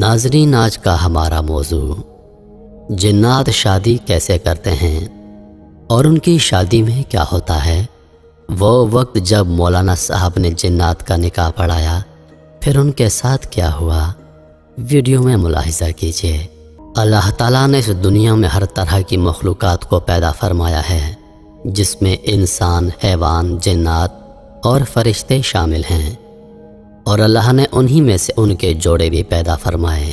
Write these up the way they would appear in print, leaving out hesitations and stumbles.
ناظرین، آج کا ہمارا موضوع جنات شادی کیسے کرتے ہیں اور ان کی شادی میں کیا ہوتا ہے۔ وہ وقت جب مولانا صاحب نے جنات کا نکاح پڑھایا، پھر ان کے ساتھ کیا ہوا، ویڈیو میں ملاحظہ کیجیے۔ اللہ تعالیٰ نے اس دنیا میں ہر طرح کی مخلوقات کو پیدا فرمایا ہے، جس میں انسان، حیوان، جنات اور فرشتے شامل ہیں، اور اللہ نے انہی میں سے ان کے جوڑے بھی پیدا فرمائے۔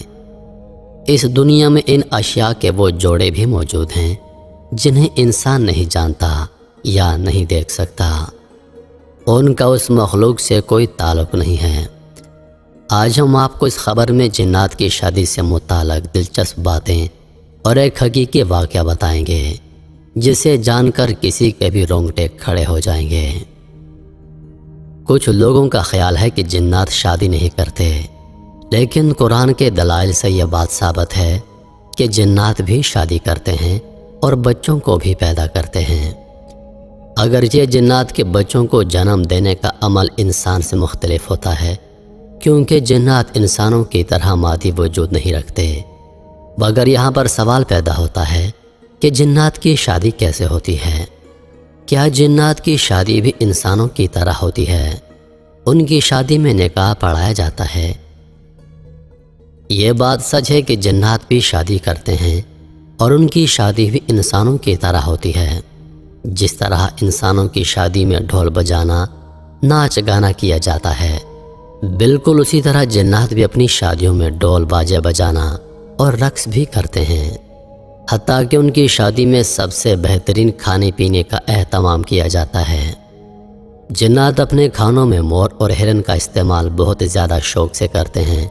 اس دنیا میں ان اشیاء کے وہ جوڑے بھی موجود ہیں جنہیں انسان نہیں جانتا یا نہیں دیکھ سکتا، ان کا اس مخلوق سے کوئی تعلق نہیں ہے۔ آج ہم آپ کو اس خبر میں جنات کی شادی سے متعلق دلچسپ باتیں اور ایک حقیقی واقعہ بتائیں گے، جسے جان کر کسی کے بھی رونگٹے کھڑے ہو جائیں گے۔ کچھ لوگوں کا خیال ہے کہ جنات شادی نہیں کرتے، لیکن قرآن کے دلائل سے یہ بات ثابت ہے کہ جنات بھی شادی کرتے ہیں اور بچوں کو بھی پیدا کرتے ہیں۔ اگرچہ جنات کے بچوں کو جنم دینے کا عمل انسان سے مختلف ہوتا ہے، کیونکہ جنات انسانوں کی طرح مادی وجود نہیں رکھتے، مگر یہاں پر سوال پیدا ہوتا ہے کہ جنات کی شادی کیسے ہوتی ہے؟ کیا جنات کی شادی بھی انسانوں کی طرح ہوتی ہے؟ ان کی شادی میں نکاح پڑھایا جاتا ہے؟ یہ بات سچ ہے کہ جنات بھی شادی کرتے ہیں اور ان کی شادی بھی انسانوں کی طرح ہوتی ہے۔ جس طرح انسانوں کی شادی میں ڈھول بجانا، ناچ گانا کیا جاتا ہے، بالکل اسی طرح جنات بھی اپنی شادیوں میں ڈھول باجے بجانا اور رقص بھی کرتے ہیں۔ حتیٰ کہ ان کی شادی میں سب سے بہترین کھانے پینے کا اہتمام کیا جاتا ہے۔ جنات اپنے کھانوں میں مور اور ہرن کا استعمال بہت زیادہ شوق سے کرتے ہیں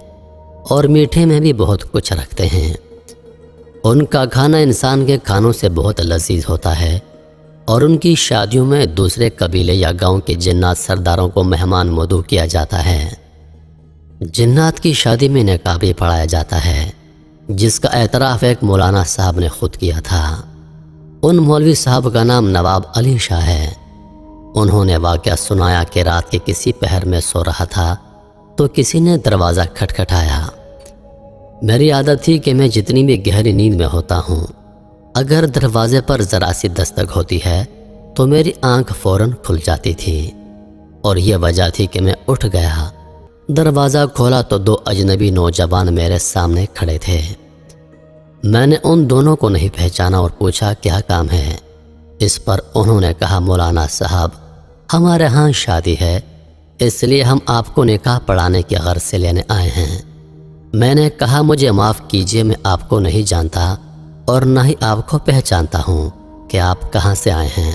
اور میٹھے میں بھی بہت کچھ رکھتے ہیں۔ ان کا کھانا انسان کے کھانوں سے بہت لذیذ ہوتا ہے، اور ان کی شادیوں میں دوسرے قبیلے یا گاؤں کے جنات سرداروں کو مہمان مدعو کیا جاتا ہے۔ جنات کی شادی میں نکاح بھی پڑھایا جاتا ہے، جس کا اعتراف ایک مولانا صاحب نے خود کیا تھا۔ ان مولوی صاحب کا نام نواب علی شاہ ہے۔ انہوں نے واقعہ سنایا کہ رات کے کسی پہر میں سو رہا تھا تو کسی نے دروازہ کھٹکھٹایا۔ میری عادت تھی کہ میں جتنی بھی گہری نیند میں ہوتا ہوں، اگر دروازے پر ذرا سی دستک ہوتی ہے تو میری آنکھ فوراً کھل جاتی تھی، اور یہ وجہ تھی کہ میں اٹھ گیا۔ دروازہ کھولا تو دو اجنبی نوجوان میرے سامنے کھڑے تھے۔ میں نے ان دونوں کو نہیں پہچانا اور پوچھا کیا کام ہے۔ اس پر انہوں نے کہا، مولانا صاحب، ہمارے ہاں شادی ہے، اس لیے ہم آپ کو نکاح پڑھانے کی غرض سے لینے آئے ہیں۔ میں نے کہا، مجھے معاف کیجیے، میں آپ کو نہیں جانتا اور نہ ہی آپ کو پہچانتا ہوں کہ آپ کہاں سے آئے ہیں۔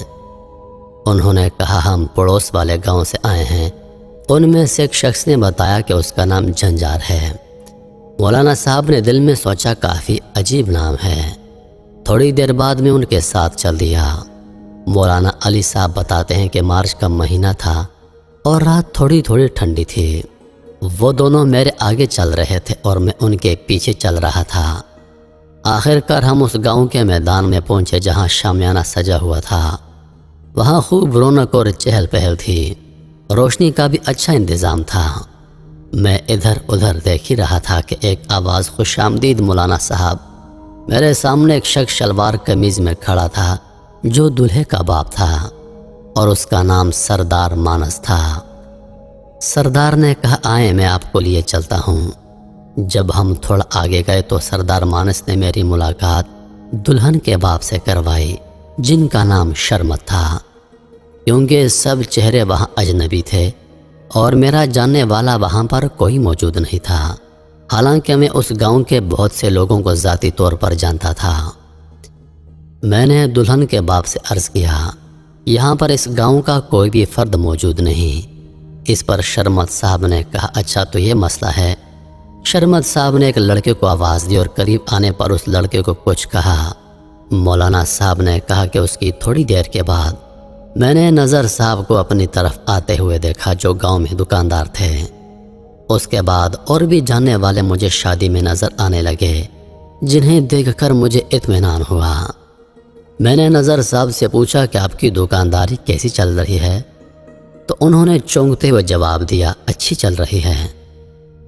انہوں نے کہا، ہم پڑوس والے گاؤں سے آئے ہیں۔ ان میں سے ایک شخص نے بتایا کہ اس کا نام جھنجار ہے۔ مولانا صاحب نے دل میں سوچا، کافی عجیب نام ہے۔ تھوڑی دیر بعد میں ان کے ساتھ چل دیا۔ مولانا علی صاحب بتاتے ہیں کہ مارچ کا مہینہ تھا اور رات تھوڑی تھوڑی ٹھنڈی تھی۔ وہ دونوں میرے آگے چل رہے تھے اور میں ان کے پیچھے چل رہا تھا۔ آخر کار ہم اس گاؤں کے میدان میں پہنچے جہاں شامیانہ سجا ہوا تھا۔ وہاں خوب رونق اور چہل پہل تھی، روشنی کا بھی اچھا انتظام تھا۔ میں ادھر ادھر دیکھ ہی رہا تھا کہ ایک آواز، خوش آمدید مولانا صاحب۔ میرے سامنے ایک شخص شلوار قمیض میں کھڑا تھا جو دلہے کا باپ تھا، اور اس کا نام سردار مانس تھا۔ سردار نے کہا، آئیں میں آپ کو لیے چلتا ہوں۔ جب ہم تھوڑا آگے گئے تو سردار مانس نے میری ملاقات دلہن کے باپ سے کروائی، جن کا نام شرمت تھا۔ کیونکہ سب چہرے وہاں اجنبی تھے اور میرا جاننے والا وہاں پر کوئی موجود نہیں تھا، حالانکہ میں اس گاؤں کے بہت سے لوگوں کو ذاتی طور پر جانتا تھا۔ میں نے دلہن کے باپ سے عرض کیا، یہاں پر اس گاؤں کا کوئی بھی فرد موجود نہیں۔ اس پر شرمت صاحب نے کہا، اچھا تو یہ مسئلہ ہے۔ شرمت صاحب نے ایک لڑکے کو آواز دی اور قریب آنے پر اس لڑکے کو کچھ کہا۔ مولانا صاحب نے کہا کہ اس کی تھوڑی دیر کے بعد میں نے نظر صاحب کو اپنی طرف آتے ہوئے دیکھا، جو گاؤں میں دکاندار تھے۔ اس کے بعد اور بھی جاننے والے مجھے شادی میں نظر آنے لگے، جنہیں دیکھ کر مجھے اطمینان ہوا۔ میں نے نظر صاحب سے پوچھا کہ آپ کی دکانداری کیسی چل رہی ہے؟ تو انہوں نے چونکتے ہوئے جواب دیا، اچھی چل رہی ہے۔